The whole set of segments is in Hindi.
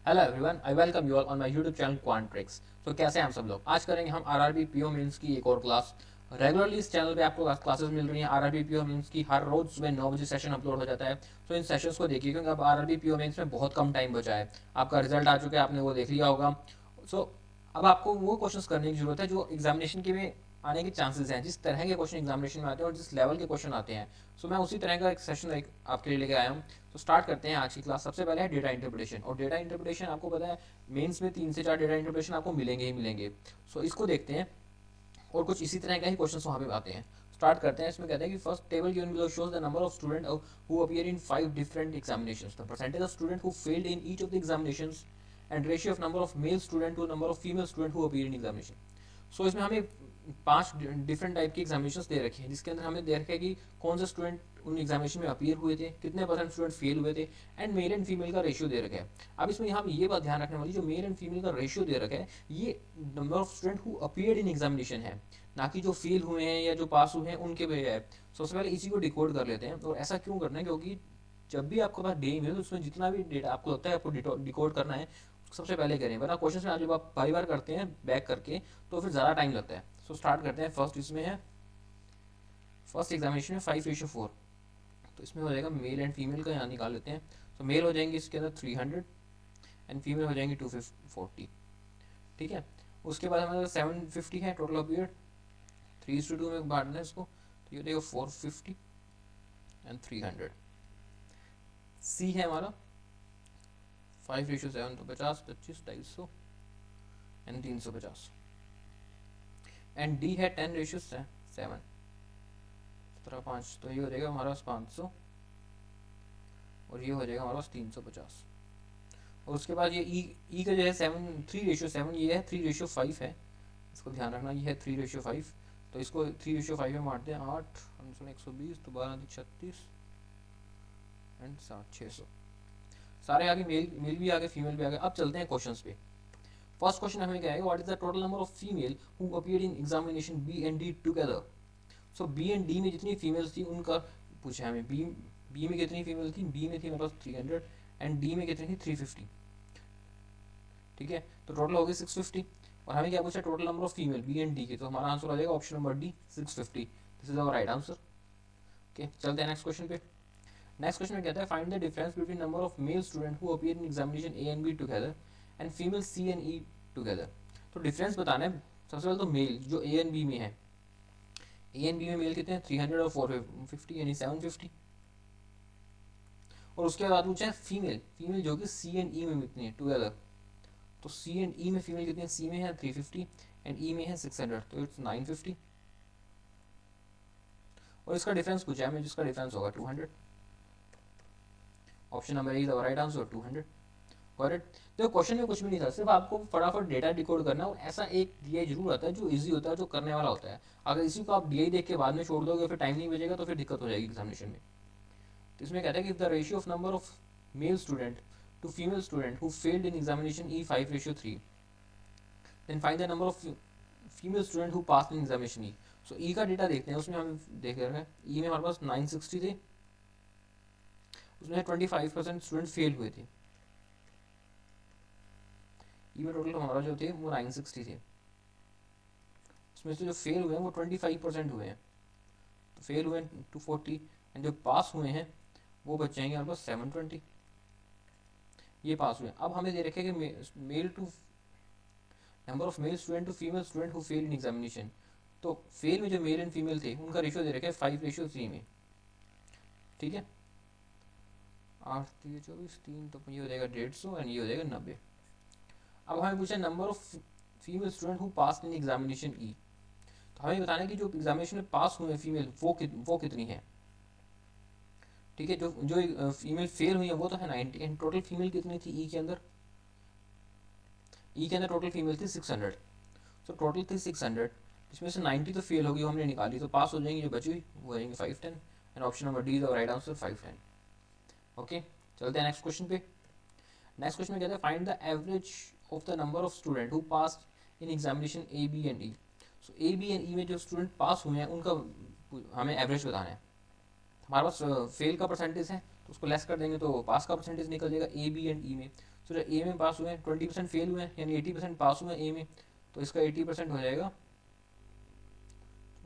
Hello everyone, I welcome you all on my YouTube channel quant tricks. तो कैसे हैं हम सब लोग। आज करेंगे हम आरआरबी पीओ मेंस की एक और क्लास। रेगुलरली इस चैनल पे आपको क्लासेस मिल रही हैं आरआरबी पीओ मेंस की। हर रोज सुबह 9 बजे सेशन अपलोड हो जाता है। तो इन सेशंस को देखिए, क्योंकि अब आरआरबी पीओ मेंस में बहुत कम टाइम बचा है। आपका रिजल्ट आ चुका है, आपने वो देख लिया होगा। सो अब आपको वो क्वेश्चंस करने की जरूरत है जो एग्जामिनेशन के में आने के चांसेस हैं, जिस तरह के क्वेश्चन एग्जामिनेशन में आते हैं और जिस लेवल के क्वेश्चन आते हैं। सो मैं उसी तरह का एक सेशन आपके लिए लेके आया हूँ। तो स्टार्ट करते हैं आज की क्लास। सबसे पहले है डेटा इंटरप्रिटेशन। और डेटा इंटरप्रिटेशन आपको पता है मेंस में 3 से 4 डेटा इंटरप्रिटेशन आपको मिलेंगे ही मिलेंगे। सो इसको देखते हैं और कुछ इसी तरह का ही क्वेश्चन वहाँ पे आते हैं। स्टार्ट करते हैं। इसमें कहते हैं कि first table given below shows the number of student who appear in 5 different examinations, the percentage of student who failed in each of the examinations and ratio of number of male student to number of female student who appear in examination. So इसमें हमें 5 डिफरेंट टाइप की एग्जामिनेशन दे रखे हैं, जिसके अंदर हमें दे रखा है कि कौन से स्टूडेंट उन एग्जामिनेशन में अपीयर हुए थे, कितने परसेंट स्टूडेंट फेल हुए थे, एंड मेल एंड फीमेल का रेशियो दे रखा है। अब इसमें यहाँ ये बात ध्यान रखने वाली, जो मेल एंड फीमेल का रेशियो दे रखा है, ये number of student who appeared in examination है, ना कि जो फेल हुए हैं या जो पास हुए हैं उनके पे है। सबसे पहले इसी को डिकोड कर लेते हैं। और ऐसा क्यों करना है, क्योंकि जब भी आपके पास डे मिले तो उसमें जितना भी डेटा आपको लगता है आपको डिकोड करना है, सबसे पहले करें, वरना क्वेश्चन में जब आप बारी बार करते हैं बैक करके तो फिर ज़्यादा टाइम लगता है। सो स्टार्ट करते हैं। फर्स्ट इसमें है, फर्स्ट एग्जामिनेशन में 5:4। तो इसमें हो जाएगा मेल एंड फीमेल का, यहाँ निकाल लेते हैं। तो मेल हो जाएंगे इसके अंदर 300 एंड फीमेल हो जाएंगी 240। ठीक है। उसके बाद हमारे 750 है टोटल ऑफ पीरियड। 3:2 में बांटना है इसको, तो ये हो जाएगा 450 एंड 300। सी है हमारा 5:7, तो 50, 25, 250 एंड 350। एंड डी है 10:7, 17, 5, तो ये हो जाएगा हमारे पास 500 और ये हो जाएगा हमारे पास 350। और उसके बाद ये ई का जो है 3:7, ये है 3:5 है। इसको ध्यान रखना, ये है 3:5। तो इसको 3:5 में बांटते हैं। 8 120, तो 12 36 एंड 600। सारे आगे मेल मेल भी आगे, फीमेल भी आगे। अब चलते हैं क्वेश्चंस पे। फर्स्ट क्वेश्चन हमें क्या है, what is the total number of female who appeared in examination B and D together. So B and D में जितनी फीमेल्स थी उनका पूछा है हमें। बी में कितनी फीमेल थी, बी में थी मेरे पास 300 एंड डी में कितनी थी 350। ठीक है, तो टोटल हो गई 650। और हमें क्या पूछा, total number of female B and D के, तो हमारा आंसर आ जाएगा option number D 650। This is our right answer. Okay, चलते हैं नेक्स्ट क्वेश्चन पे। नेक्स्ट क्वेश्चन में कहता है find the difference between number of male student who appear in examination A and B together and female C and E together. तो डिफरेंस बताना है। सबसे पहले तो मेल जो ए एंड बी में है, ए एंड बी में मेल कितने हैं 300 और 450, यानी 750। और उसके बाद पूछा है फीमेल, फीमेल जो कि सी एंड ई में कितनी है टुगेदर। तो सी एंड ई में फीमेल कितनी है, सी में है 350 एंड ई में है 600, तो इट्स 950। और इसका डिफरेंस पूछा है हमें, जिसका डिफरेंस होगा 200। Option number A is our right answer 200। Correct. तो क्वेश्चन में कुछ भी नहीं था, सिर्फ आपको फटाफट डेटा डिकोड करना है। और ऐसा एक डीआई जरूर आता है जो इजी होता है, जो करने वाला होता है। अगर इसी को आप डीआई देख के बाद में छोड़ दोगे, फिर टाइम नहीं बचेगा, तो फिर दिक्कत हो जाएगी एग्जामिनेशन में। तो इसमें कहता है कि the ratio of number of male student to female student who failed in examination E 5:3, then find the number of female student who pass in examination E. So E का डेटा देखते हैं। उसमें हम देख रहे हैं ई में हमारे पास 960 थे, उसमें 25% स्टूडेंट फेल हुए थे। ई में टोटल हमारा जो थे वो 960 थे, उसमें से जो फेल हुए हैं वो 25% हुए हैं। तो फेल हुए हैं 240 एंड जो पास हुए हैं वो बच जाएंगे हमारे पास 720। ये पास हुए। अब हमें दे रखे कि male to number of male student to female student who fail in examination. तो फेल में जो मेल एंड फीमेल थे उनका रेशियो दे रखे है 5:3 में। ठीक है, 8 3 24 3, तो ये हो जाएगा 150 एंड ये हो जाएगा 90। अब हमें पूछा number of female student who pass in examination E. तो हमें बताना है कि जो एग्जामिनेशन में पास हुए फीमेल वो कितनी है। ठीक है, जो जो फीमेल फेल हुई है वो तो है 90 एंड टोटल फीमेल कितनी थी ई के अंदर। ई के अंदर टोटल फीमेल थी 600। सो टोटल थी 600, इसमें से 90 तो फेल होगी, हमने निकाली, तो पास हो जाएंगी जो बची हुई वो जाएंगे 510 and option number D is the right answer 510। Okay, चलते हैं नेक्स्ट क्वेश्चन पे। नेक्स्ट क्वेश्चन में कहते हैं find the average of the number of student who pass in examination A B and E. So A B and E में जो स्टूडेंट पास हुए हैं उनका हमें एवरेज बताना है। हमारे पास फेल का परसेंटेज है, तो उसको लेस कर देंगे तो पास का परसेंटेज निकल जाएगा ए बी एंड ई में। सो तो जो ए में पास हुए हैं 20% फेल हुए हैं, यानी 80% पास हुए हैं ए में, तो इसका 80% हो जाएगा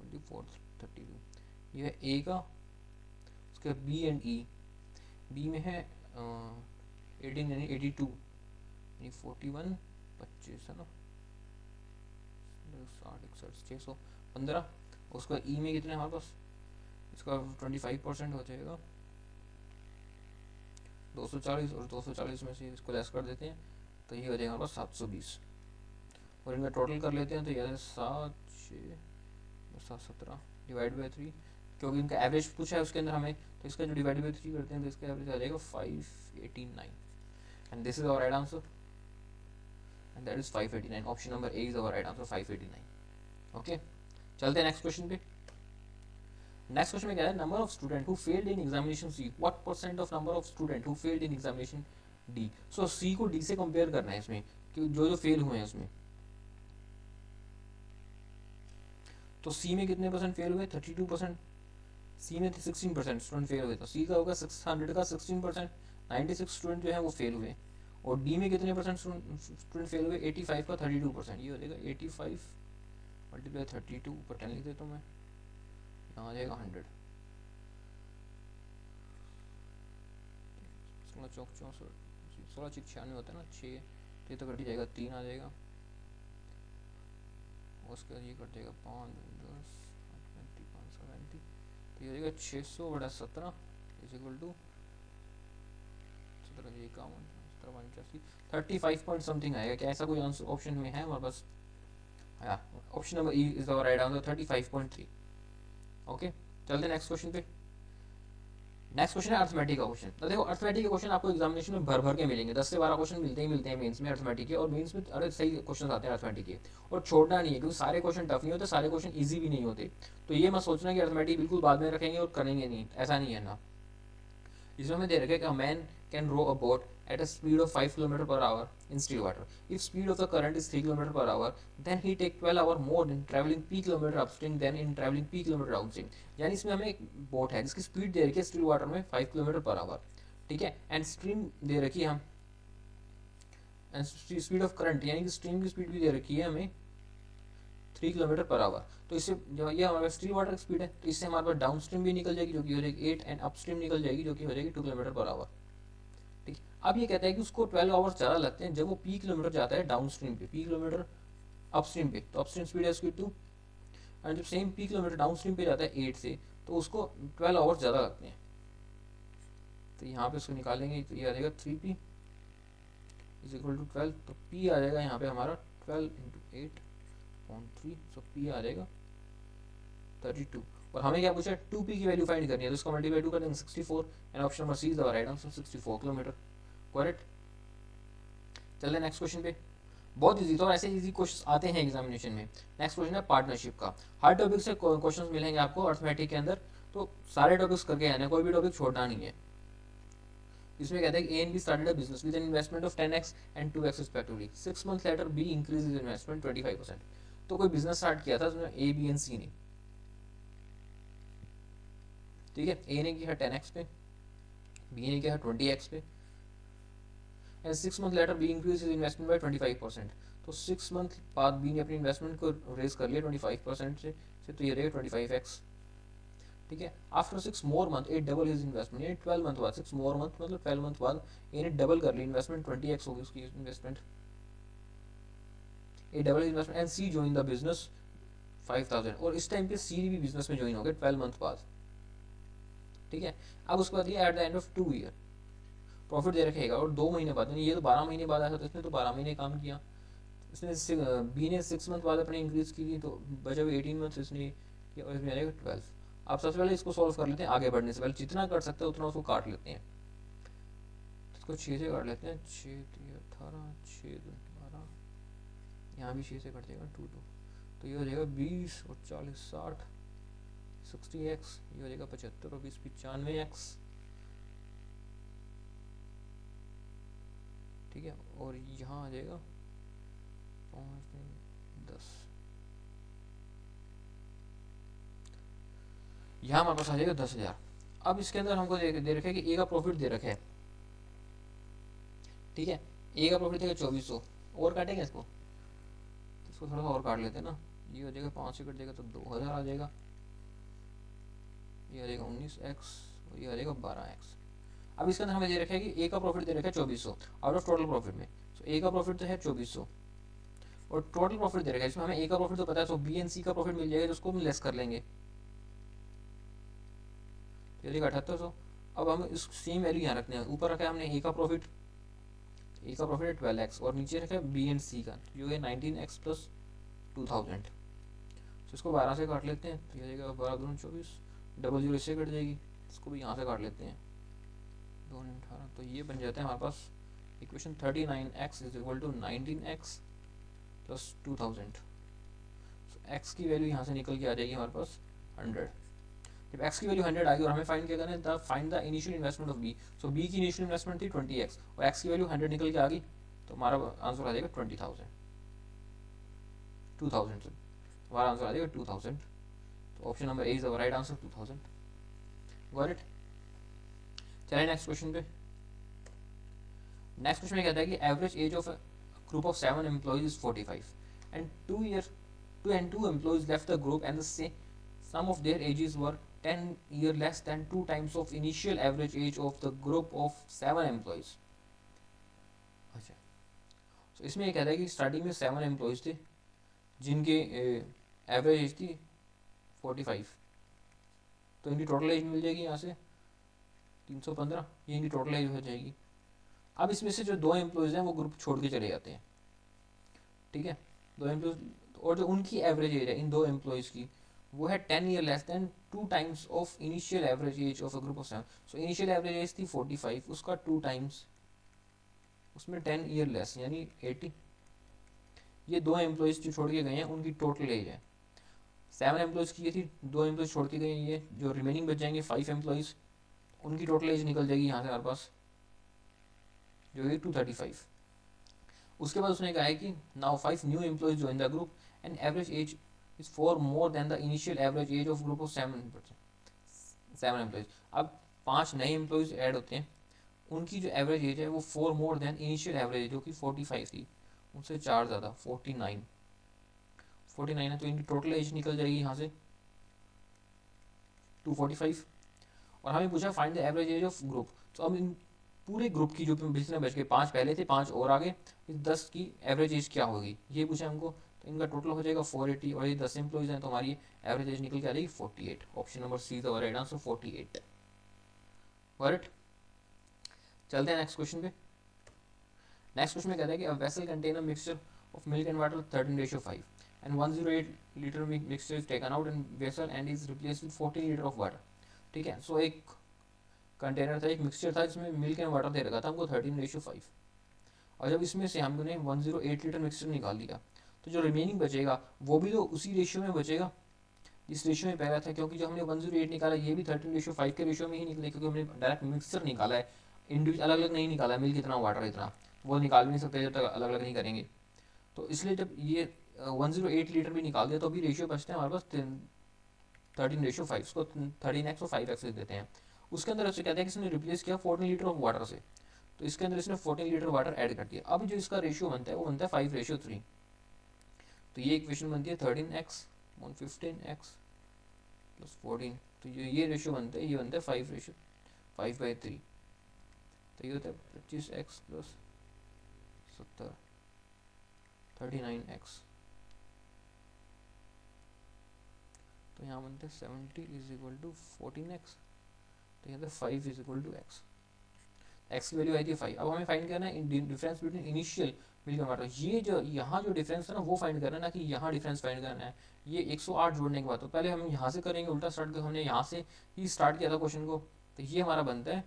24 32। ये है ए का। उसके बी एंड ई, बी में है 18 यानी 82 यानी 41 25 है ना, 60 61 615। उसका ई में कितने हमारे पास, इसका 25% हो जाएगा 240, और 240 में से इसको लेस कर देते हैं तो ये हो जाएगा हमारे पास 720, और इनका टोटल कर लेते हैं तो यह 7 डिवाइड बाई 3, क्योंकि इनका एवरेज पूछा है उसके अंदर हमें, तो इसका जो डिवाइड बाई 3 करते हैं तो इसका एवरेज आ जाएगा 589, and this is our right answer, and that is 589। Option number A is our right answer 589। Okay, चलते हैं नेक्स्ट क्वेश्चन पे। नेक्स्ट क्वेश्चन में क्या है, number of student who failed in examination C, what percent of number of student who failed in examination D. So C को डी से कंपेयर करना है इसमें, कि जो जो फेल हुए हैं उसमें। तो सी में कितने परसेंट फेल हुए, 32%। सी में 16% स्टूडेंट फेल हुए, तो सी का होगा 600 का 16%, 96 स्टूडेंट जो है वो फेल हुए। और डी में कितने परसेंट स्टूडेंट फेल हुए, 85 का 32%। ये हो जाएगा 85 मल्टीप्लाई 32, ऊपर 10 लिख देता हूँ मैं, यहाँ आ जाएगा 100। 16 चौक 64, 16 6 96 होता है ना, 6 तो ये तो कट जाएगा, 3 आ जाएगा, उसके बाद ये कट जाएगा 5 10 20 570, तो ये हो जाएगा 600 बटा 17 is equal to 17 51 17 35 point something आएगा। क्या ऐसा कोई आंसर ऑप्शन में है हमारे पास? Option number E is our right answer 35.3। Okay, चलते नेक्स्ट क्वेश्चन पे। नेक्स्ट क्वेश्चन है अर्थमेटिक का क्वेश्चन। तो देखो अर्थमेटिक के क्वेश्चन आपको एग्जामिनेशन में भर भर के मिलेंगे, 10 से 12 क्वेश्चन मिलते हैं मेंस में अर्थमेटिक के, और मेंस में अरे सही क्वेश्चन आते हैं अर्थमेटिक के, और छोड़ना नहीं है क्योंकि सारे क्वेश्चन टफ नहीं होते, सारे क्वेश्चन ईजी भी नहीं होते। तो ये मत सोचना कि अर्थमेटिक बिल्कुल बाद में रखेंगे और करेंगे नहीं, ऐसा नहीं है ना। इसमें हमें दे रखा है कि man can row a boat at a speed of 5 km per hour in still water. If speed of the current is 3 km per hour, then he take 12 hour more in traveling p km upstream than in traveling p km downstream. यानी इसमें हमें एक बोट है जिसकी स्पीड दे रखी है स्टिल वाटर में 5 km per hour, ठीक है, एंड स्ट्रीम दे रखी है हम, एंड स्पीड ऑफ करंट यानी कि स्ट्रीम की स्पीड भी दे रखी है हमें 3 km पर आवर। तो इससे जो ये हमारे स्टिल वाटर की स्पीड है, तो इससे हमारे पास डाउन स्ट्रीम भी निकल जाएगी जो कि हो जाएगी 8, एंड अपस्ट्रीम निकल जाएगी जो कि हो जाएगी 2 km पर आवर। ठीक, अब ये कहता है कि उसको 12 आवर्स ज़्यादा लगते हैं जब वो पी किलोमीटर जाता है डाउन स्ट्रीम पे, पी किलोमीटर अपस्ट्रीम पे, तो अपस्ट्रीम स्पीड है उसकी 2, एंड जब same P kilometre down stream पे जाता है 8 से, तो उसको 12 आवर्स ज़्यादा लगते हैं। तो यहाँ पे उसको निकालेंगे तो ये आ जाएगा 3p इज इक्वल टू 12, तो p आ जाएगा यहाँ पे हमारा 12 इंटू 8/3, सो p आ जाएगा 32। और हमें क्या पूछा है, 2p की वैल्यू फाइंड करनी है, तो इसको मल्टीप्लाई 2 कर देंगे 64, and option number C is the right answer 64 kilometre, correct. चलिए नेक्स्ट क्वेश्चन पे, बहुत इजी, तो ऐसे इजी क्वेश्चन आते हैं एग्जामिनेशन में। नेक्स्ट क्वेश्चन है पार्टनरशिप का। हर टॉपिक से क्वेश्चंस मिलेंगे आपको अर्थमेटिक के अंदर, तो सारे टॉपिक्स करके आने, कोई भी टॉपिक छोड़ना नहीं है। इसमें कहते हैं कि ए and be started a business with an investment of 10x and 2x respectively. 6 month later be increase his investment 25%। तो कोई बिजनेस स्टार्ट किया था उसमें ए बी एंड सी ने, ठीक है, ए ने किया 10x पे, बी ने किया 20x पे, and 6 month later be increase his investment by 25%। तो 6 मंथ बाद बी ने अपनी इन्वेस्टमेंट को रेज कर लिया 25% से, तो ये रहेगा 25x, ठीक है। After 6 more month A double his investment, यानी 12 मंथ बाद, 6 मोर मंथ मतलब 12 मंथ बाद ए ने डबल कर ली इन्वेस्टमेंट, 20x होगी उसकी investment, A double investment, and C join the business 5000, और इस टाइम पे सी भी बिजनेस में ज्वाइन हो गए 12 मंथ बाद, ठीक है। अब उसके बाद ये at the end of 2 year profit दे रखेगा, और 2 महीने बाद, ये तो 12 महीने बाद आया था, तो इसने तो 12 महीने काम किया, इसने बी ने 6 मंथ बाद अपने इंक्रीज की, तो बचे हुए 18 मंथ इसने किया, और इसमें आएगा 12। आप सबसे पहले इसको सॉल्व कर लेते हैं, आगे बढ़ने से पहले जितना कर सकते हैं उतना उसको काट लेते हैं। इसको 6 से काट लेते हैं, 6 3 18 6 2 12, यहाँ भी 6 से कट जाएगा 2 2, तो ये हो जाएगा 20 और 40 60 60x, ये हो जाएगा 75 और 20 95x, ठीक है। और यहाँ आ जाएगा 5 10, यहाँ हमारे पास आ जाएगा 10,000। अब इसके अंदर हमको दे रखा है कि ए का प्रॉफिट दे रखा है, ठीक है, ए का प्रॉफिट देगा 2400, और काटेंगे इसको, तो इसको थोड़ा सा और काट लेते हैं ना, ये हो जाएगा 5 से कट जाएगा तो 2000 आ जाएगा, ये आ जाएगा 19x और ये आ जाएगा 12x। अब इसके अंदर हमें दे रखा है कि ए का प्रॉफिट दे रखा है 2400 आउट ऑफ टोटल प्रॉफिट में, तो ए का प्रॉफिट तो है 2400 और टोटल प्रॉफिट दे रखा है, इसमें हमें ए का प्रॉफिट तो पता है, तो बी एंड सी का प्रॉफिट मिल जाएगा, जिसको हम लेस कर लेंगे, तो ये 7800। अब हम इस सेम वैल्यू यहाँ रखते हैं, ऊपर रखा है हमने ए का प्रॉफिट, ए का प्रॉफिट है 12x और नीचे रखा है बी एंड सी का जो है 19x प्लस 2000, तो इसको 12 से काट लेते हैं, तो ये जाएगा 12 दूनी 24, डबल जीरो इससे कट जाएगी, इसको भी यहाँ से काट लेते हैं 2 18, तो ये बन जाता है हमारे पास equation 39x is equal to 19x plus 2000। तो x की वैल्यू यहाँ से निकल के आ जाएगी हमारे पास 100। जब x की वैल्यू 100 आ गई और हमें फाइंड क्या करना है, the find the initial investment of b, so b की इनिशियल इन्वेस्टमेंट थी 20x और x की वैल्यू 100 निकल के आ गई, तो हमारा आंसर आ जाएगा 20,000 2000 हमारा आंसर आ जाएगा 2000, तो option number A is our right answer 2000। Got it. चलिए नेक्स्ट क्वेश्चन पे। नेक्स्ट क्वेश्चन में कहता है कि average age of group of 7 employees is 45 and 2 employees left the group and the sum of their ages were 10 year less than 2 times of initial average age of the group of 7 employees। अच्छा, तो इसमें ये कहता है कि स्टार्टिंग में 7 एम्प्लॉयज थे जिनके एवरेज एज थी 45, तो इनकी टोटल एज मिल जाएगी यहाँ से 315, ये इनकी टोटल एज हो जाएगी। अब इसमें से जो 2 एम्प्लॉयज हैं वो ग्रुप छोड़ के चले जाते हैं, ठीक है, 2 एम्प्लॉयज, और जो उनकी एवरेज एज है इन 2 एम्प्लॉयज की वो है 10 year less than 2 times of initial average age of a group of 7। So initial average age थी 45, उसका 2 टाइम्स, उसमें 10 ईयर लेस यानी 80। ये 2 एम्प्लॉयज जो छोड़ के गए हैं उनकी टोटल एज है, 7 एम्प्लॉयज की ये थी, 2 एम्प्लॉयज छोड़ के गए, ये जो रिमेनिंग बच जाएंगे 5 एम्प्लॉयज, उनकी टोटल एज निकल जाएगी यहाँ से हमारे पास जो है 235। उसके बाद उसने कहा है कि now 5 new employees join the group and average age is far more than the initial average age of group of 7 employees। अब 5 नए एम्प्लॉयज ऐड होते हैं, उनकी जो एवरेज एज है वो 4 मोर देन इनिशियल एवरेज जो कि 45 थी, उनसे 4 ज़्यादा 49 है, तो इनकी टोटल एज निकल जाएगी यहाँ से 245। और हमें पूछा find the average age of group, तो अब इन पूरे ग्रुप की जो जितने बच गए, 5 पहले थे 5 और आगे, इस 10 की एवरेज एज क्या होगी ये पूछा हमको, तो इनका टोटल हो जाएगा 480 और ये 10 एम्प्लॉइज हैं, तो हमारी एवरेज एज निकल के आ जाएगी 48। Option number C is our right answer 48। Right, चलते हैं नेक्स्ट क्वेश्चन पे। नेक्स्ट क्वेश्चन में कहता है कि a vessel contain a mixture of milk and water 13:5 and 108 litre mixture is taken out in vessel and is replaced with 14 litre of water. ठीक है, सो एक कंटेनर था, एक मिक्सचर था जिसमें मिल्क एंड वाटर दे रखा था हमको 13:5, और जब इसमें से हमने 108 लीटर मिक्सचर निकाल दिया, तो जो रिमेनिंग बचेगा वो भी तो उसी रेशियो में बचेगा जिस रेशियो में पहला था, क्योंकि जो हमने 108 निकाला ये भी 13:5 के रेशियो में ही निकले, क्योंकि हमने डायरेक्ट मिक्सचर निकाला है, इंडिविजुअल अलग अलग नहीं निकाला है, मिल्क इतना वाटर इतना, वो निकाल भी नहीं सकते जब तक अलग अलग नहीं करेंगे। तो इसलिए जब ये 108 लीटर भी निकाल दिया तो अभी रेशियो बचते हैं हमारे पास 13:5, उसको 13x और 5x लिख देते हैं। उसके अंदर उससे कहते हैं कि इसने रिप्लेस किया 14 लीटर ऑफ वाटर से, तो इसके अंदर इसने 14 लीटर वाटर ऐड कर दिया। अब जो इसका रेशियो बनता है वो बनता है 5:3, तो ये इक्वेशन बनती है 13x 15x प्लस 14, तो ये रेशियो बनता है, ये बनता है 5:3, तो ये होता है 25x प्लस 70 39x, तो यहाँ बनते हैं 70 इज इक्वल टू 14x, तो यहाँ 5 is equal to x, x की वैल्यू आई थी 5। अब हमें फाइंड करना है difference between initial milk and water, ये जो यहाँ जो डिफरेंस है ना वो फाइंड करना है ना, कि यहाँ डिफरेंस फाइंड करना है। ये 108 जोड़ने के बाद, तो पहले हम यहाँ से करेंगे उल्टा स्टार्ट कर, हमने यहाँ से ही स्टार्ट किया था क्वेश्चन को, तो ये हमारा बनता है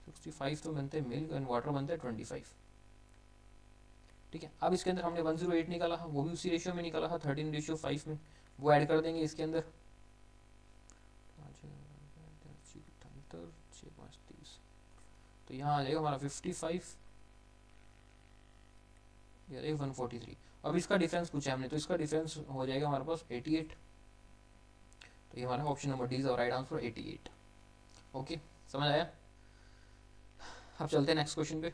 65, तो बनते हैं मिल्क एंड वाटर बनता है 25। ठीक है, अब इसके अंदर हमने 108 निकाला, वो भी उसी रेशियो में निकाला था 13:5 में, वो ऐड कर देंगे इसके अंदर, तो यहाँ आ जाएगा हमारा 55, ये 143। अब इसका डिफरेंस पूछा हमने, तो इसका डिफरेंस हो जाएगा हमारे पास 88, तो ये हमारा option number D is right answer 88। Okay, समझ आया। अब चलते हैं नेक्स्ट क्वेश्चन पे।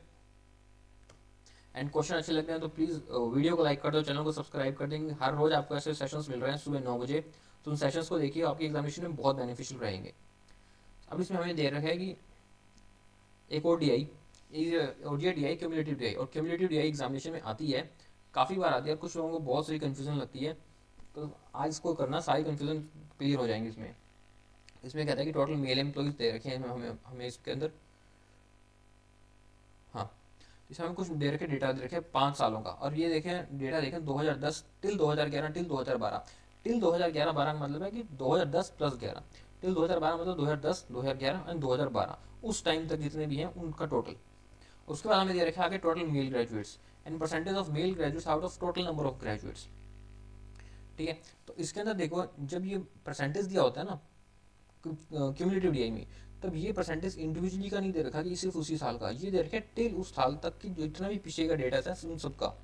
एंड क्वेश्चन अच्छे लगते हैं तो प्लीज़ वीडियो को लाइक कर दो, चैनल को सब्सक्राइब कर देंगे। हर रोज़ आपको ऐसे सेशंस मिल रहे हैं सुबह 9 बजे, तो उन सेशंस को देखिए, आपकी एग्जामिनेशन में बहुत बेनिफिशियल रहेंगे। अब इसमें हमें दे रखा है कि एक और D I, ODI D I, cumulative D I, और क्यूमुलेटिव डी आई एग्जामिनेशन में आती है, काफ़ी बार आती है, कुछ लोगों को बहुत सारी कन्फ्यूजन लगती है, तो आज इसको करना सारी कन्फ्यूजन क्लियर हो जाएंगी। इसमें इसमें कहता है कि टोटल मेल एम्प्लॉइज दे रखे हैं हमें इसके अंदर, हाँ, इसमें हमें कुछ दे रखे डेटा दे रखे 5 सालों का, और ये देखें डेटा देखें 2010 टिल 2011 टिल 2012। टिल 2011-12 का मतलब है कि 2010 प्लस 11, टिल 2012 मतलब 2010, 2011 एंड 2012, उस टाइम तक जितने भी हैं उनका टोटल। उसके बाद हमें दे रखा है आगे total male graduates and percentage of male graduates out of total number of graduates. ठीक है, तो इसके अंदर देखो जब ये परसेंटेज दिया होता है ना क्यूमुलेटिव डीआई में, तब ये परसेंटेज इंडिविजुअली का नहीं दे रखा कि सिर्फ उसी साल का, ये दे रखा है टिल उस साल तक की जितना भी पीछे का डेटा था उन सबका।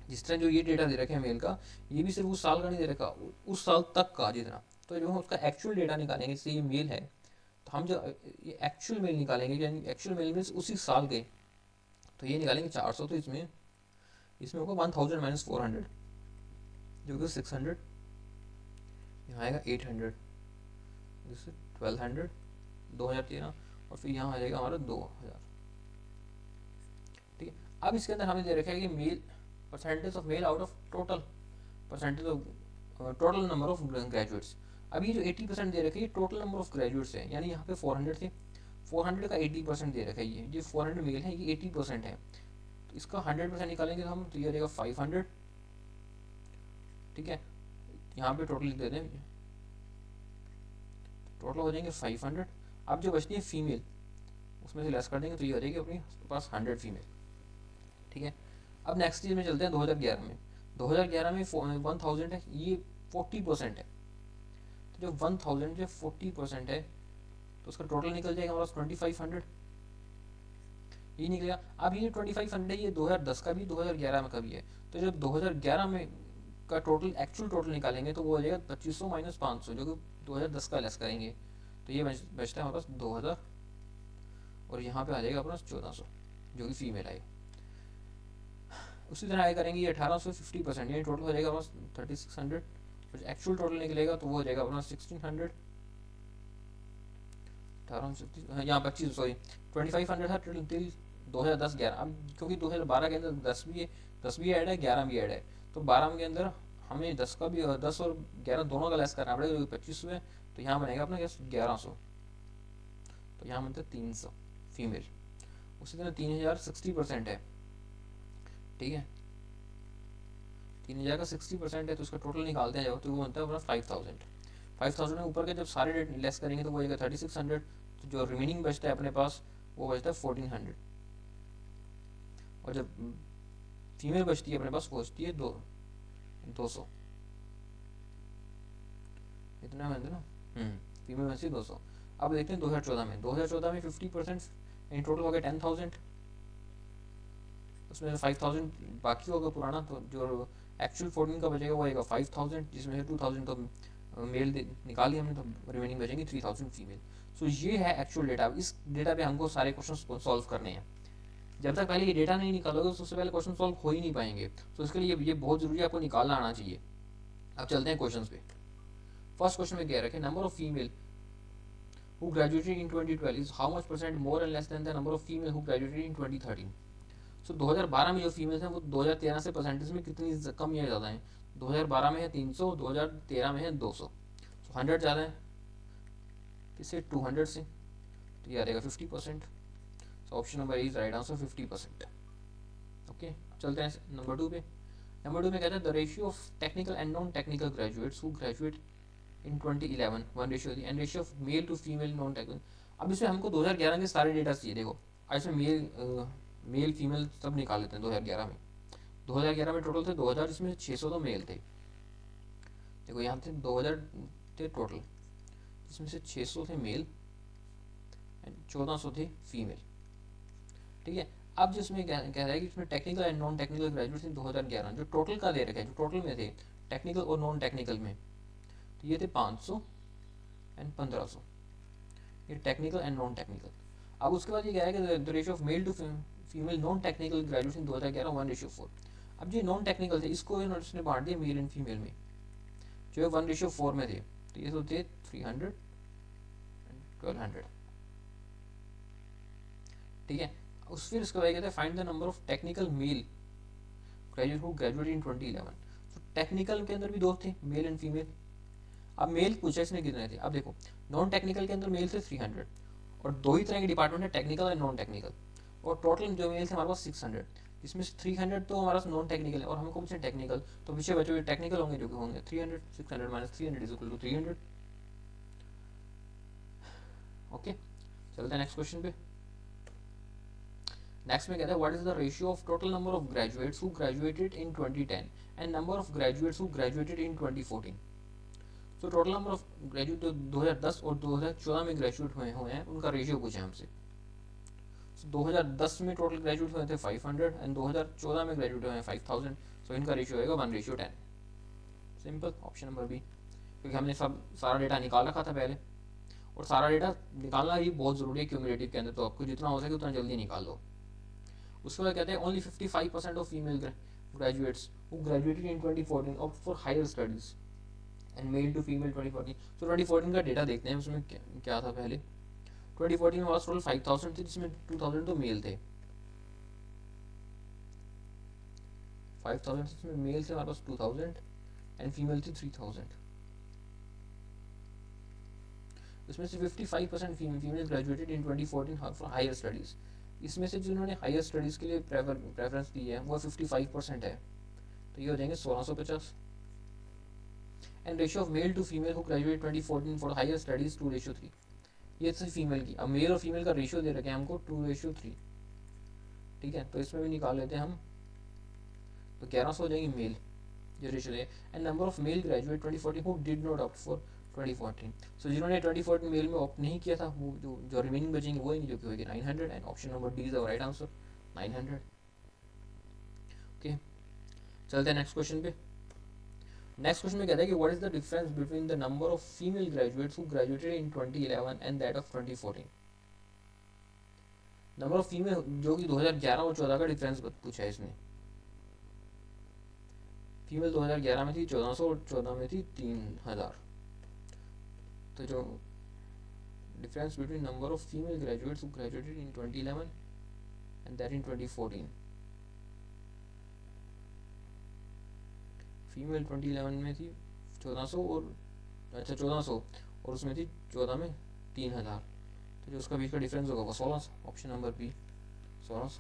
जिस तरह जो ये डेटा दे रखे हैं मेल का, ये भी सिर्फ उस साल का नहीं दे रखा, उस साल तक का जितना। तो जब हम उसका एक्चुअल डेटा निकालेंगे, जैसे ये मेल है, तो हम जो ये एक्चुअल मेल निकालेंगे, यानी एक्चुअल मेल मीन्स उसी साल के, तो ये निकालेंगे 400, तो इसमें होगा 1000 माइनस 400 जो कि 600, यहाँ आएगा 800, जैसे 1200, 2013, और फिर यहाँ आ जाएगा हमारा 2000। ठीक है, अब इसके अंदर हमें दे रखा है कि male percentage of male out of total percentage of total number of graduates. अभी जो 80% दे रखे हैं टोटल नंबर ऑफ ग्रेजुएट्स है, यानी यहाँ पे 400 थे, 400 का 80% दे रखा है, ये 400 मेल है, ये 80% है, तो इसका 100% निकालेंगे तो हम, तो ये रहेगा 500। ठीक है, यहाँ पे टोटल लिख देते हैं, टोटल हो जाएंगे 500। अब जो बचती है फीमेल, उसमें से लेस कर देंगे, तो ये हो जाएगी अपने पास 100 फीमेल। ठीक है, अब नेक्स्ट चीज में चलते हैं 2011 में। 2011 में 1000 है, ये 40% है, तो जो 1000 जो 40% है, तो उसका टोटल निकल जाएगा हमारा 2500, ये निकलेगा। अब ये 2500 है, ये 2010 का भी 2011 में का भी है, तो जब 2011 में का टोटल एक्चुअल टोटल निकालेंगे तो वो हो जाएगा 2500 माइनस 500, जो कि 2010 का लेस करेंगे, तो ये बचता है हमारे पास 2000, और यहाँ पे आ जाएगा अपना 1400 जो कि फीमेल आएगा। उसी तरह आगे करेंगे ये 1800 50%, यानी टोटल हो जाएगा अपना 3600, और एक्चुअल टोटल निकलेगा तो वो हो जाएगा अपना 1600, 1860, यहाँ 25, सॉरी 2500 था टिल 2010-11। अब क्योंकि 2012 के अंदर 10 भी है, 10 भी ऐड है, 11 भी ऐड है, तो 12 के अंदर हमें 10 का भी, 10 और 11 दोनों का लेस करना पड़ेगा, जो 2500 है, तो यहाँ बनेगा अपना 1100, तो यहाँ बनता है 300 फीमेल। उसी तरह 3000 60% है, ठीक है, 3000 का 60% है, तो उसका टोटल निकालते हैं जब, तो वो बनता है अपना 5000। 5000 में ऊपर के जब सारे रेट लेस करेंगे तो वो आएगा 3600, तो जो रिमेनिंग बचता है अपने पास वो बचता है 1400, और जब फीमेल बचती है अपने पास वो बचती है 200, इतना है ना, फीमेल बचती है 200। अब देखते हैं 2014 में, 2014 में 50% इन टोटल हो गया 10,000, उसमें से 5,000 बाकी होगा पुराना, तो जो एक्चुअल 14 का बचेगा वो आएगा 5,000, जिसमें से 2,000 तो मेल निकाल लिया हमने, तो रिमेनिंग बचेंगी 3,000 फीमेल। सो ये है एक्चुअल डेटा। इस डेटा पे हमको सारे क्वेश्चन सॉल्व करने हैं। जब तक पहले ये डेटा नहीं निकालोगे तो उससे पहले क्वेश्चन सॉल्व हो ही नहीं पाएंगे, तो इसके लिए ये बहुत जरूरी है, आपको निकालना आना चाहिए। अब चलते हैं क्वेश्चन पे। फर्स्ट क्वेश्चन में क्या रखे, number of female who graduated in 2012 is how much percent more and less than the number of female who graduated in 2013। सो 2012 में जो फीमेल्स हैं वो 2013 से परसेंटेज में कितनी कम या ज़्यादा हैं। 2012 में है 300, 2013 में है 200, सो 100 ज़्यादा है किससे, 200 से, तो ये आ जाएगा 50%। सो option number is right answer 50%। Okay, चलते हैं नंबर 2 पे। नंबर 2 में कहता है the ratio of technical and non technical graduates who graduate in 2011 one ratio and ratio of male to female non technical. अब इसमें हमको 2011 के सारे डेटा चाहिए। देखो इसमें मेल फीमेल सब निकाल लेते हैं। 2011 में टोटल थे 2000, इसमें 600 तो मेल थे। देखो यहाँ थे 2000 थे टोटल, इसमें से 600 थे मेल एंड 1400 थे फीमेल। ठीक है, अब जिसमें कह रहा है कि इसमें technical and non technical graduate थे 2011, जो टोटल का दे रखा है, जो टोटल में थे टेक्निकल और नॉन टेक्निकल में, तो ये थे 500 एंड 1500, ये टेक्निकल एंड नॉन टेक्निकल। अब उसके बाद ये क्या है कि the ratio of male to female non technical graduation 2011 1:4। अब जो नॉन टेक्निकल थे इसको इसने बांट दिया मेल एंड फीमेल में, जो है 1:4 में थे, तो ये होते 300 1200, ठीक है। उस फिर इसके बाद कहते हैं find the number of technical male graduate who graduate in 2011। तो टेक्निकल के अंदर भी दो थे, मेल एंड फीमेल। अब मेल पूछा इसने कितने थे, अब देखो नॉन टेक्निकल के अंदर मेल थे 300, और दो ही तरह के डिपार्टमेंट है, टेक्निकल एंड नॉन टेक्निकल, और टोटल जो मेल थे हमारे पास 600, इसमें से 300 तो हमारा नॉन टेक्निकल है और हमको पूछे टेक्निकल, तो पीछे बचे हुए टेक्निकल होंगे जो कि होंगे 300, 600 minus 300 is equal to 300। Okay, चलते हैं नेक्स्ट क्वेश्चन पे। नेक्स्ट में कहता है what is the ratio of total number of graduates who graduated in 2010 and number of graduates who graduated in 2014। तो टोटल नंबर ऑफ ग्रेजुएट जो 2010 और 2014 में ग्रेजुएट हुए हैं उनका रेशियो पूछा है हमसे। 2010 में टोटल ग्रेजुएट हुए थे 500 एंड 2014 में ग्रेजुएट हुए हैं 5000, सो इनका रेशियो होगा 1:10। सिंपल, ऑप्शन नंबर बी, क्योंकि हमने सब सारा डेटा निकाल रखा था पहले, और सारा डेटा निकालना ही बहुत ज़रूरी है क्यूमुलेटिव के अंदर, तो आपको जितना हो सके उतना जल्दी निकाल लो। उसके बाद कहते हैं only 55% of female graduates who graduated in 2014 opt for higher studies and male to female 2014। तो 2014 का डेटा देखते हैं उसमें क्या था पहले। 2014 में हमारे टोटल 5000 थे, जिसमें 2000 तो मेल थे, 5000 जिसमें मेल थे हमारे पास 2000 एंड फीमेल थी 3000। इसमें से 55% female graduated in 2014 for higher studies. इसमें से जिन्होंने हायर स्टडीज़ के लिए प्रेफरेंस दी है वो 55% है, तो ये हो जाएंगे 1650। And ratio of male to female who graduate 2014 for higher studies 2:3। ये थी फीमेल की। अब मेल और फीमेल का रेशियो दे रखे हैं हमको 2:3, ठीक है, तो इसमें भी निकाल लेते हैं हम, तो 1100 हो जाएगी मेल जो रेशियो है। And number of mail graduate 2014 who did not opt for 2014। सो जिन्होंने 2014 मेल में ऑप्ट नहीं किया था वो जो रिमेनिंग बचेंगे वो ही जो कि होगी 900, and option number D is the right answer 900। Okay, चलते हैं नेक्स्ट क्वेश्चन पे। नेक्स्ट क्वेश्चन में कहता है कि what is the difference between the number of female graduates who graduated in 2011 and that of 2014। Number of female जो कि 2011 और 14 का डिफरेंस पूछा है इसने। फीमेल 2011 में थी 1400 और 14 में थी 3000। तो जो difference between number of female graduates who graduated in 2011 and that in 2014। Female 2011 में थी 1400 और 1400 और उसमें थी 14 में 3000, तो जो उसका बीच का डिफरेंस होगा वो 1600, option number B 1600।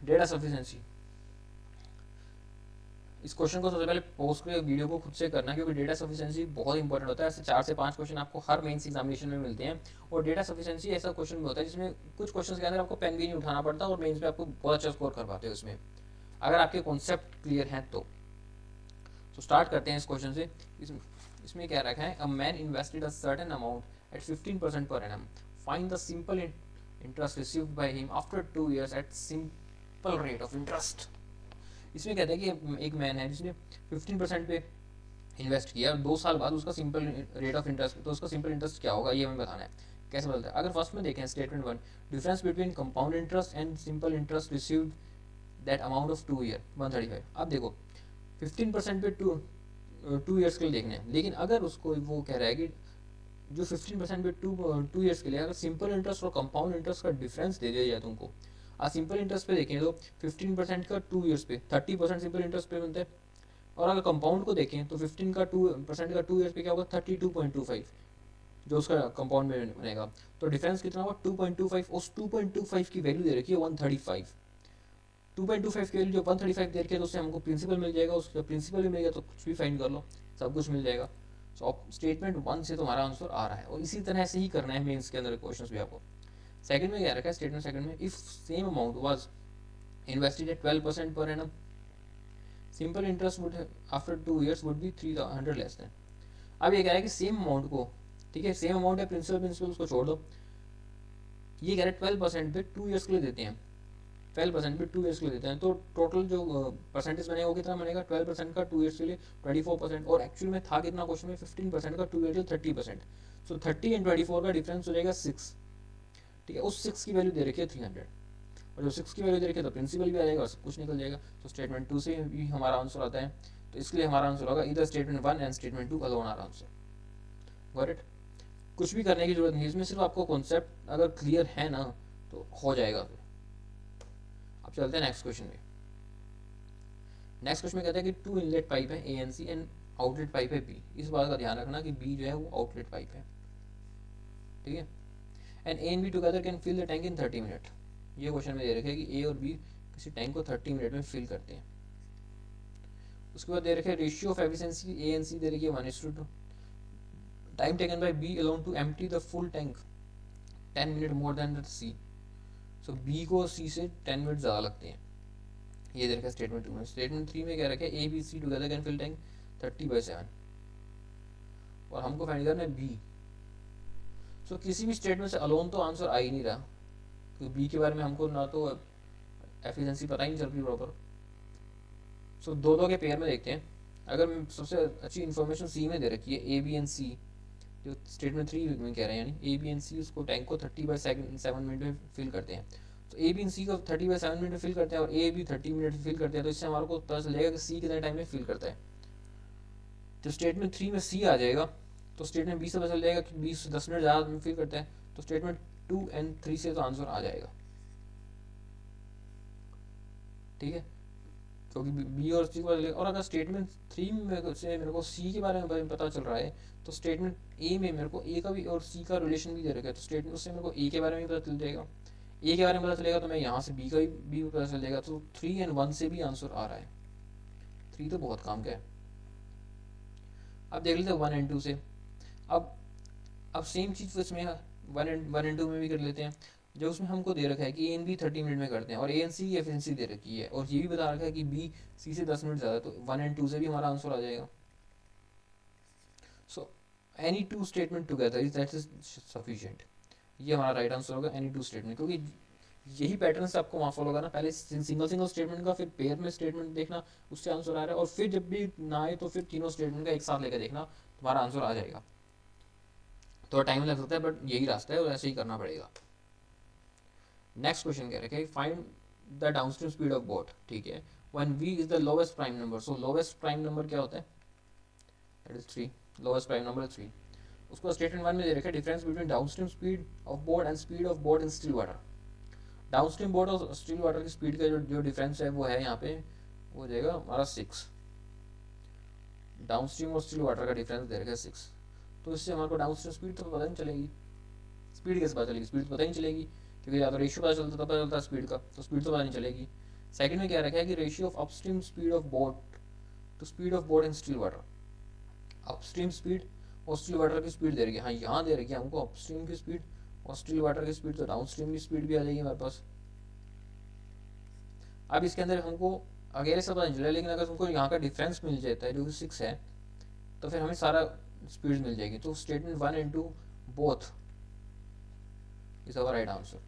Data sufficiency. इस क्वेश्चन को सबसे पहले पोस्ट के वीडियो को खुद से करना, क्योंकि डेटा सफिशिएंसी बहुत इंपॉर्टेंट होता है। ऐसे 4 से 5 क्वेश्चन आपको हर मेंस एग्जामिनेशन में मिलते हैं, और डेटा सफिशिएंसी ऐसा क्वेश्चन में होता है जिसमें कुछ क्वेश्चन के अंदर आपको पेन भी नहीं उठाना पड़ता और मेंस में आपको बहुत अच्छा स्कोर कर पाते हैं उसमें, अगर आपके कॉन्सेप्ट क्लियर हैं तो। स्टार्ट करते हैं इस क्वेश्चन से। इसमें क्या रखा है, a man invested a certain amount at 15% per annum, find the simple interest received by him after 2 years at simple rate of interest. इसमें कहते हैं कि एक मैन है जिसने 15% पे इन्वेस्ट किया, 2 साल बाद उसका सिंपल रेट ऑफ इंटरेस्ट, तो उसका सिंपल इंटरेस्ट क्या होगा ये हमें बताना है। कैसे बदलता है, अगर फर्स्ट में देखें statement 1, difference between compound interest and simple interest received that amount of 2 year 135। अब देखो 15% पे 2 years के लिए देखना है, लेकिन अगर उसको वो कह रहा है कि जो 15% पे 2 years के लिए अगर सिंपल इंटरेस्ट और कंपाउंड इंटरेस्ट का डिफरेंस दे दिया जाए तुमको, आज सिंपल इंटरेस्ट पे देखें तो 15% का 2 years पे 30% सिंपल इंटरेस्ट पे बनता है, और अगर कंपाउंड को देखें तो 15% का 2 years पे क्या होगा 32.25 जो उसका कंपाउंड में बनेगा। तो डिफरेंस कितना होगा 2.25, उस 2.25 की वैल्यू दे रखी है 135। 2.25 की वैल्यू जो 135 दे रखी है तो उससे हमको प्रिंसिपल मिल जाएगा, उसका प्रिंसिपल भी मिल गया तो कुछ भी फाइंड कर लो, सब कुछ मिल जाएगा। सो स्टेटमेंट 1 से तुम्हारा आंसर आ रहा है, और इसी तरह से ही करना है मेंस के अंदर क्वेश्चंस भी आपको। सेकंड में क्या रखा है, स्टेटमेंट सेकंड में, if same amount was invested at 12% per annum, simple interest would after 2 years would be 300 less than. अब ये कह रहा है कि सेम अमाउंट को, ठीक है, सेम अमाउंट है, प्रिंसिपल उसको छोड़ दो, ये कह रहा है 12% पे 2 years के लिए देते हैं, 12% पे 2 years के लिए देते हैं, तो टोटल जो परसेंटेज बनेगा वो कितना बनेगा, 12% का 2 years के लिए 24%, और एक्चुअल में था कितना क्वेश्चन में 15% का 2 years 30%। सो 30 एंड 24 का डिफरेंस हो जाएगा 6। ठीक है, उस 6 की वैल्यू दे रखी है 300, और जो 6 की वैल्यू दे रखी है तो प्रिंसिपल भी आ जाएगा और सब कुछ निकल जाएगा। तो स्टेटमेंट 2 से भी हमारा आंसर आता है, तो इसके लिए हमारा आंसर होगा इधर statement 1 and statement 2 alone are answer. Got it. कुछ भी करने की जरूरत नहीं है इसमें, सिर्फ आपको कॉन्सेप्ट अगर क्लियर है ना तो हो जाएगा फिर। अब चलते हैं नेक्स्ट क्वेश्चन में। नेक्स्ट क्वेश्चन में कहता है कि 2 इनलेट पाइप है A and C and outlet pipe है बी। इस बात का ध्यान रखना कि बी जो है वो आउटलेट पाइप है, ठीक है। And A and B together can fill the tank in 30 minute. ये क्वेश्चन में दे रखे है कि ए और बी किसी टैंक को 30 मिनट में फिल करते हैं। उसके बाद दे रखे है ratio of efficiency A and C दे रखी है 1:2। Time taken by B alone to empty the full tank 10 minute more than the C. So B को सी से 10 मिनट ज़्यादा लगते हैं। ये दे रखा है स्टेटमेंट 2 में। स्टेटमेंट 3 में क्या रखा है A B C together can fill tank 30/7, और हमको फाइंड करना है बी। सो किसी भी स्टेटमेंट से अलोन तो आंसर आ ही नहीं रहा, क्योंकि बी के बारे में हमको ना तो एफिशिएंसी पता ही नहीं चल रही प्रॉपर। सो दो दो के पेयर में देखते हैं। अगर सबसे अच्छी इन्फॉर्मेशन सी में दे रखी है ए बी एंड सी, जो स्टेटमेंट 3 में कह रहे हैं, यानी ए बी एंड सी उसको टैंक को 30/7 मिनट में फिल करते हैं। तो ए बी एंड सी को 30/7 मिनट में फिल करते हैं और ए बी 30 मिनट में फिल करते हैं, तो इससे हमारे को पता चलेगा कि सी कितने टाइम में फिल करता है। तो स्टेटमेंट 3 में सी आ जाएगा, तो स्टेटमेंट बी से पता चल जाएगा कि 10 मिनट ज़्यादा में फिल करता है। तो स्टेटमेंट 2 एंड 3 से तो आंसर आ जाएगा, ठीक है, क्योंकि बी और सी को पता चलेगा। और अगर स्टेटमेंट 3 में से मेरे को सी के बारे में पता चल रहा है, तो स्टेटमेंट ए में मेरे को ए का भी और सी का रिलेशन भी दे रखा है, तो स्टेटमेंट उससे मेरे को ए के बारे में भी पता चल जाएगा। ए के बारे में पता चलेगा तो मैं यहाँ से बी का भी पता चल जाएगा। तो 3 एंड 1 से भी आंसर आ रहा है। 3 तो बहुत काम का है। अब देख लेते हैं 1 एंड 2 से। अब सेम चीज़ इसमें 1 एंड 2 में भी कर लेते हैं। जो उसमें हमको दे रखा है कि ए एन बी 30 मिनट में करते हैं और ए एन सी की एफिशिएंसी दे रखी है, और ये भी बता रखा है कि बी सी से 10 मिनट ज़्यादा, तो 1 एंड 2 से भी हमारा आंसर आ जाएगा। So any two statement together is that is sufficient. ये हमारा राइट आंसर होगा, एनी टू स्टेटमेंट, क्योंकि यही पैटर्न से आपको वहाँ फॉलो करना, पहले सिंगल स्टेटमेंट का, फिर पेयर में स्टेटमेंट देखना, उससे आंसर आ रहा है, और फिर जब भी ना आए तो फिर तीनों स्टेटमेंट का एक साथ लेकर देखना, तुम्हारा आंसर आ जाएगा। थोड़ा टाइम लग सकता है बट यही रास्ता है और ऐसे ही करना पड़ेगा। नेक्स्ट क्वेश्चन कह रहे हैं find the downstream speed of boat, ठीक है, when v is the lowest prime number. So lowest prime number क्या होता है, that is 3, lowest prime number 3। उसको स्टेटमेंट 1 में दे रखा है difference between downstream speed of boat and speed of boat in still water. Downstream boat और स्टिल वाटर की स्पीड का जो डिफरेंस है वो है यहाँ पे, वो हो जाएगा हमारा 6। डाउनस्ट्रीम और स्टिल वाटर का डिफरेंस दे रखा है 6, तो इससे हमारे को डाउनस्ट्रीम स्पीड तो पता नहीं चलेगी। स्पीड कैसे पता चलेगी, स्पीड तो पता ही नहीं चलेगी, क्योंकि या तो रेशियो पता चलता है स्पीड का, तो स्पीड तो पता नहीं चलेगी। सेकंड में क्या रखा है कि ratio of upstream speed of boat to speed of boat in still water. Upstream speed और स्टिल वाटर की स्पीड दे रही है, हाँ यहाँ दे रही है हमको अपस्ट्रीम की स्पीड और स्टिल वाटर की स्पीड, तो डाउनस्ट्रीम की स्पीड भी आ जाएगी हमारे पास। अब इसके अंदर हमको अगेले से पता नहीं चला, लेकिन अगर हमको यहाँ का डिफरेंस मिल जाता है जो कि 6 है, तो फिर हमें सारा स्पीड मिल जाएगी। तो statement 1 and 2 both is our right answer.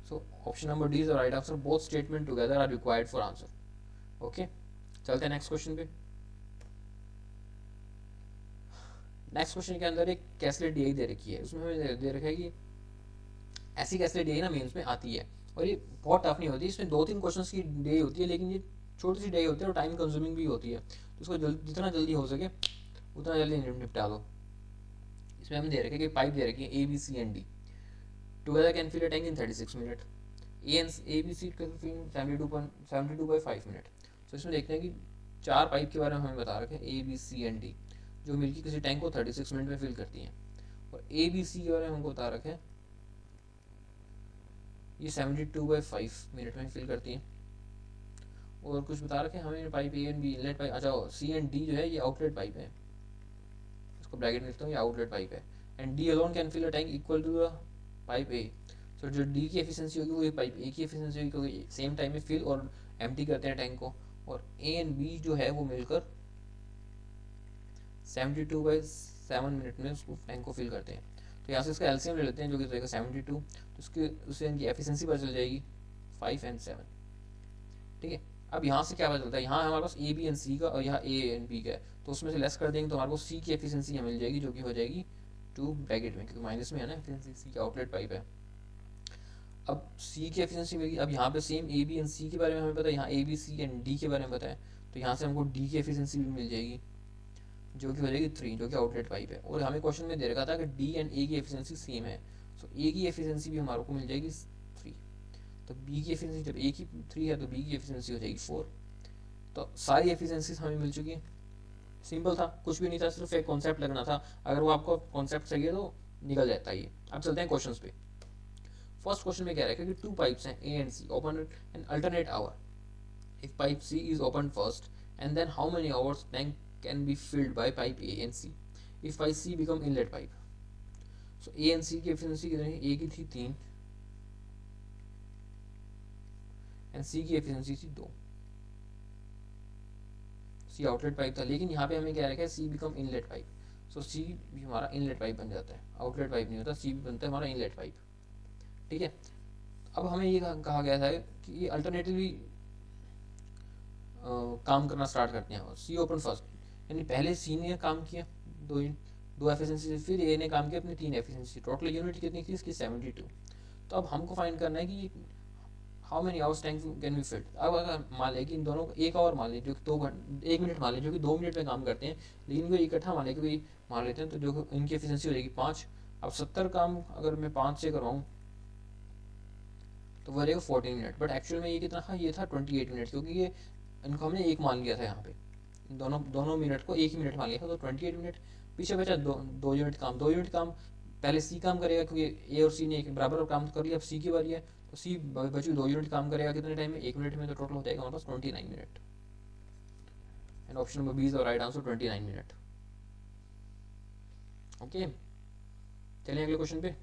So option number D is the right answer, both statement together are required for answer. Okay, चलते हैं नेक्स्ट क्वेश्चन पे। नेक्स्ट क्वेश्चन के अंदर एक कैसलेट डी दे रखी है, उसमें हमें दे रखा है कि ऐसी कैसलेट डी ना मेंस में आती है, और ये बहुत टफ नहीं होती, इसमें 2-3 क्वेश्चंस की डे होती है, लेकिन ये छोटी सी डे होती है और टाइम कंज्यूमिंग भी होती है, तो इसको जितना जल्दी हो सके उतना जल्दी निपटा दो। इसमें हमें दे रखे कि पाइप दे रखी है A B C and D together can fill a tank in 36 minute. A B C 72/5 minute. तो इसमें देखते हैं कि 4 पाइप के बारे में हमें बता रखे हैं A B C and D, जो मिलकर किसी टैंक को 36 मिनट में फिल करती हैं, और ए बी सी के बारे में हमको बता रखे हैं ये 72/5 मिनट में फिल करती हैं। और कुछ बता रखे हैं हमें pipe A and B inlet pipe, अच्छा सी एंड डी जो है ये आउटलेट पाइप है, इसको ब्रैकेट में लिखता हूँ, ये आउटलेट पाइप है, and D alone can fill a tank equal to the pipe A. So D डी की एफिशिएंसी होगी वो पाइप ए की एफिशिएंसी होगी, क्योंकि सेम टाइम में फिल और एम्प्टी करते हैं टैंक को, और ए एंड बी जो है वो मिलकर 72/7 मिनट में उसको टैंक को फिल करते हैं। तो यहाँ से इसका एलसीएम ले लेते हैं जो कि रहेगा 72, तो उसके उससे इनकी एफिशिएंसी पता चल जाएगी 5 और 7, ठीक है। अब यहाँ से क्या पता चलता है, यहाँ हमारे पास ए बी एंड सी का और यहाँ ए एंड बी का है, तो उसमें से लेस कर देंगे तो हमारे को सी की एफिशिएंसी मिल जाएगी जो कि हो जाएगी टू ब्रैकेट में, क्योंकि माइनस में है ना एफिशिएंसी, सी का आउटलेट पाइप है। अब सी की एफिशिएंसी मिलेगी। अब यहाँ पे same A B and C के बारे में हमें पता है, यहाँ A B C and D के बारे में पता है, तो यहाँ से हमको डी की एफिशिएंसी भी मिल जाएगी जो कि हो जाएगी 3, जो कि आउटलेट पाइप है। और हमें क्वेश्चन में दे रखा था कि डी एंड ए की एफिशिएंसी सेम है, सो ए की एफिशिएंसी भी हमारे को मिल जाएगी 3। तो बी की एफिशिएंसी, जब ए की 3 है तो बी की एफिशिएंसी हो जाएगी 4। तो सारी एफिशिएंसीज हमें मिल चुकी है। सिंपल था, कुछ भी नहीं था, सिर्फ एक कॉन्सेप्ट लगना था। अगर वो आपको कॉन्सेप्ट चाहिए तो निकल जाता है ये। अब चलते हैं क्वेश्चंस पे। फर्स्ट क्वेश्चन में क्या है कि टू पाइप्स हैं A and C open and alternate hour. If pipe C is open first and then how many hours tank can be filled by pipe A and C if pipe C become inlet pipe. So A and C की एफिशिएंसी कितनी है? ए की थी 3 एंड सी की एफिशिएंसी थी 2। सी आउटलेट पाइप था, लेकिन यहाँ पे हमें क्या रखा है? सी बिकम इनलेट पाइप। सो सी भी हमारा इनलेट पाइप बन जाता है, आउटलेट पाइप नहीं होता, सी भी बनता है हमारा इनलेट पाइप। ठीक है, अब हमें ये कहा गया था कि ये अल्टरनेटिवली काम करना स्टार्ट करते हैं। सी ओपन फर्स्ट, यानी पहले सी ने काम किया दो एफिशिएंसी, फिर ए ने काम किया अपनी 3 एफिशिएंसी। टोटल यूनिट कितनी थी इसकी? 72। तो अब हमको फाइंड करना है कि how many hours tank can be field. अब अगर मान लें कि इन दोनों को एक आवर मान लें जो कि 1 मिनट मान लें जो कि 2 मिनट में काम करते हैं, लेकिन इनको इकट्ठा मान लें कि भाई मान लेते हैं, तो जो इनकी एफिशिएंसी हो जाएगी 5। अब 70 काम अगर मैं 5 से करवाऊँ तो वो रहेगा 14 मिनट, बट एक्चुअल में ये कितना था? ये था 28 मिनट, क्योंकि ये इनको हमने एक मान लिया था यहाँ पे, दोनों मिनट को एक ही मिनट मान लिया था, तो 28 मिनट। पीछे बचा 2 यूनिट काम पहले सी काम करेगा, क्योंकि ए और सी ने एक बराबर काम कर लिया। अब सी की बारी है, तो सी बची 2 यूनिट काम करेगा कितने टाइम में? 1 मिनट में। तो टोटल हो जाएगा हमारे पास 29 minute. And option number B is the right answer, 29 minute. Okay, चलिए अगले क्वेश्चन पे।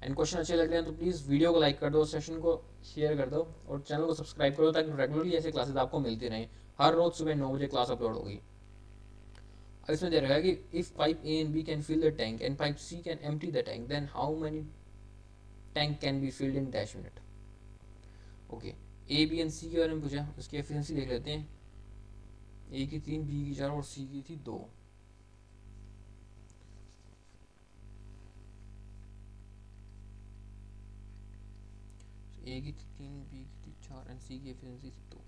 एंड क्वेश्चन अच्छे लग रहे हैं तो प्लीज़ वीडियो को लाइक कर दो, सेशन को शेयर कर दो और चैनल को सब्सक्राइब करो, ताकि रेगुलरली ऐसे क्लासेस आपको मिलती रहें। हर रोज सुबह 9 बजे क्लास अपलोड होगी। अब इसमें दे रखा है कि if pipe A and B can fill the tank and pipe C can empty the tank, then how many tank can be filled in dash minute. Okay, A B and C के बारे में पूछा, उसकी एफिशिएंसी देख लेते हैं। ए की 3, बी की 4 और सी की थी 2। ए की 3, बी की थी 4 एंड सी की एफिशिएंसी थी 2।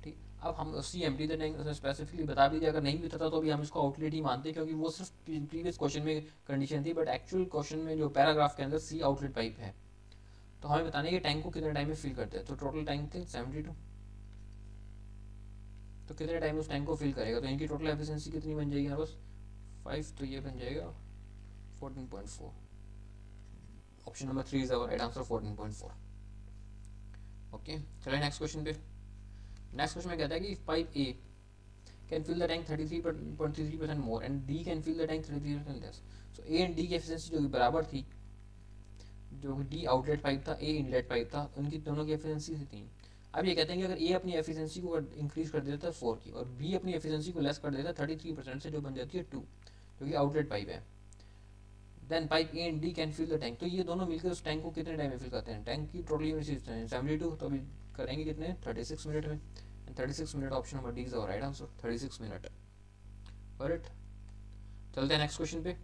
ठीक, अब हम सी एम्प्टी द टैंक स्पेसिफिकली बता भी दिया। अगर नहीं भी पता तो भी हम इसको आउटलेट ही मानते हैं, क्योंकि वो सिर्फ प्रीवियस क्वेश्चन में कंडीशन थी, बट एक्चुअल क्वेश्चन में जो पैराग्राफ के अंदर सी आउटलेट पाइप है, तो हमें बताने कि टैंक को कितने टाइम में फिल करते हैं। तो टोटल टैंक थे 72, तो कितने टाइम उस टैंक को फिल करेगा? तो इनकी टोटल एफिशिएंसी कितनी बन जाएगी हमारे पास? 5, तो ये बन जाएगा 14.4। Option number 3 is our right answer, 14.4। Okay, चलिए नेक्स्ट क्वेश्चन पे। नेक्स्ट क्वेश्चन में कहता है कि if pipe A can fill the tank 33.33% more and D can fill the tank 33% less. So A and D की एफिशिएंसी जो कि बराबर थी, जो कि डी आउटलेट पाइप था, ए इनलेट पाइप था, उनकी दोनों की एफिशिएंसी थी 3। अब ये कहते हैं कि अगर ए अपनी एफिशिएंसी को इंक्रीज कर देता है 4 की और बी अपनी एफिशिएंसी को लेस कर देता है 33% से, जो बन जाती है 2, जो कि आउटलेट पाइप है, then pipe A and D can fill the tank. तो ये दोनों मिलकर उस टैंक को कितने टाइम में फिल करते हैं? टैंक की टोटल यूनिट 72, तो अभी करेंगे कितने? 36 मिनट में। 36 minute, option number D is our right answer, 36 minute. Correct. चलते हैं नेक्स्ट क्वेश्चन पे।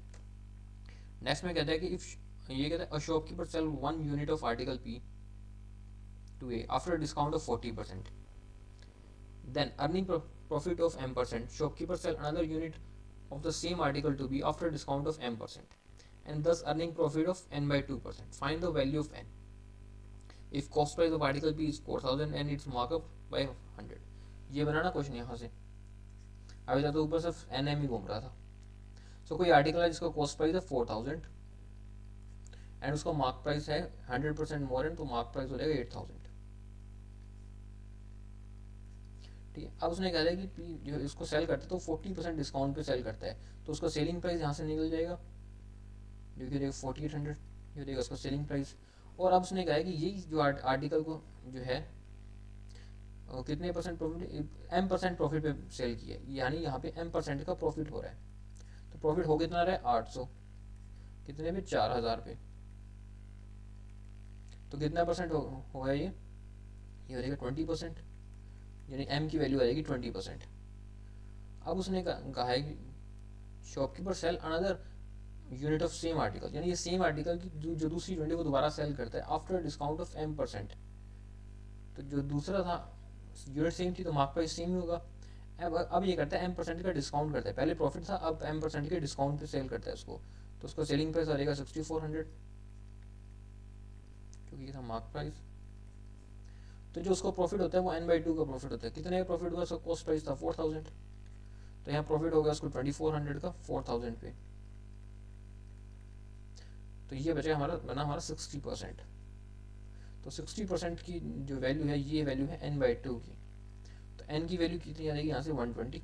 नेक्स्ट में कहता है कि इफ ये कहता है a shopkeeper sell 1 unit of article P to A after discount of 40%, then earning profit of m%, shopkeeper sell another unit of the same article to b after discount of m%, and thus earning profit of n by 2%. Find the value of n if cost price of article b is 4000 and its markup by 100। ये बनाना क्वेश्चन यहाँ से। अभी तक तो ऊपर सिर्फ एन एम ही घूम रहा था। सो कोई आर्टिकल है जिसका कॉस्ट प्राइस है 4000 एंड उसका मार्क प्राइस है 100% मोर एंड, तो मार्क प्राइस हो जाएगा 8000। ठीक है, अब उसने कहा है कि जो इसको सेल करता है तो 40% डिस्काउंट पे सेल करता है, तो उसका सेलिंग प्राइस यहाँ से निकल जाएगा, जो कि 4800, ये देगा उसका सेलिंग प्राइस। और अब उसने कहा है कि यही जो आर्टिकल को जो है कितने परसेंट प्रॉफिट? m% प्रॉफिट पे सेल किया, यानी यहाँ पे m% का प्रॉफिट हो रहा है। तो प्रॉफिट हो कितना रहा है? 800, कितने पे? 4000 पे। तो कितना परसेंट होगा ये हो जाएगा 20%, यानी m की वैल्यू आ जाएगी 20%। अब उसने कहा है कि shopkeeper sell another unit of same article, यानी ये सेम आर्टिकल की जो दूसरी यूनिट है वो दोबारा सेल करता है आफ्टर डिस्काउंट ऑफ m%। तो जो दूसरा था यूनिट सेम थी तो मार्क प्राइस सेम ही होगा। अब ये करता है m% का डिस्काउंट करता है, पहले प्रॉफिट था अब m% के डिस्काउंट पे सेल करता है उसको, तो उसका सेलिंग प्राइस आ जाएगा 6400 क्योंकि ये था मार्क प्राइस। तो जो उसका प्रॉफिट होता है वो n/2 का प्रॉफिट होता है। कितने का प्रॉफिट हुआ, उसका कॉस्ट प्राइस था 4000, तो यहाँ प्रॉफिट हो गया उसको 2400 का 4000 पे, तो ये बचा हमारा 60%। तो 60% की जो वैल्यू है ये वैल्यू है n/2 की, तो n की वैल्यू कितनी आ जाएगी यहाँ से 120,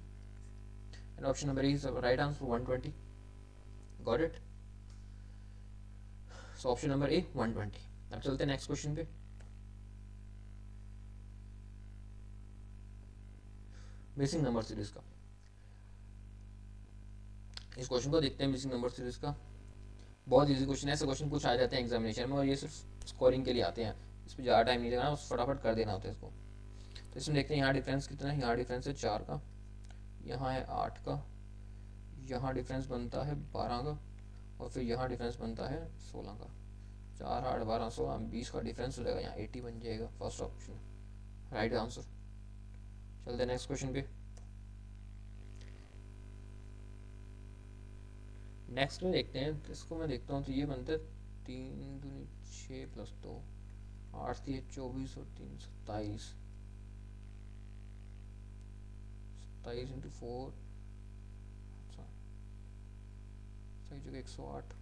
and option number A is right answer 120। Got it. So option number ए 120। अब चलते हैं नेक्स्ट क्वेश्चन पे। मिसिंग नंबर सीरीज का, इस क्वेश्चन को देखते हैं मिसिंग नंबर सीरीज का। बहुत इजी क्वेश्चन है, ऐसे क्वेश्चन कुछ आ जाते हैं एग्जामिनेशन में और ये सिर्फ स्कोरिंग के लिए आते हैं, इस पर ज़्यादा टाइम नहीं लगाना, फटाफट कर देना होता है इसको। तो इसमें देखते हैं यहाँ डिफरेंस कितना है, यहाँ डिफरेंस है 4 का, यहाँ है 8 का, यहाँ डिफरेंस बनता है 12 का, और फिर यहाँ डिफरेंस बनता है 16 का। 4 8 12 16 20 का डिफरेंस हो जाएगा, यहाँ 80 बन जाएगा। First option right answer. चलते नेक्स्ट क्वेश्चन पे। नेक्स्ट में देखते हैं, इसको मैं देखता हूँ, तो ये बनता है 3 दूनी 6 + 2 8 3 24 और 3 27, 27 × 4 सही जगह 108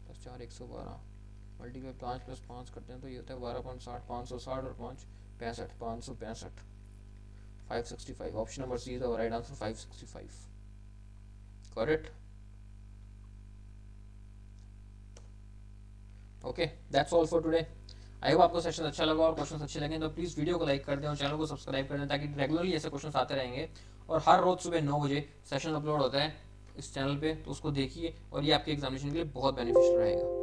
+ 4 112 मल्टीप्लाई 5 + 5 करते हैं तो ये होता है 12.60, 560 और 5 65, 565, 565। Option number C is the right answer 565। Correct. Okay that's all for today. I hope आपको सेशन अच्छा लगा और क्वेश्चन अच्छे लगे तो प्लीज़ वीडियो को लाइक कर दें और चैनल को सब्सक्राइब कर दें ताकि रेगुलरली ऐसे क्वेश्चन आते रहेंगे। और हर रोज़ सुबह 9 बजे सेशन अपलोड होता है इस चैनल पे, तो उसको देखिए और ये आपके एग्जामिनेशन के लिए बहुत बेनिफिशियल रहेगा।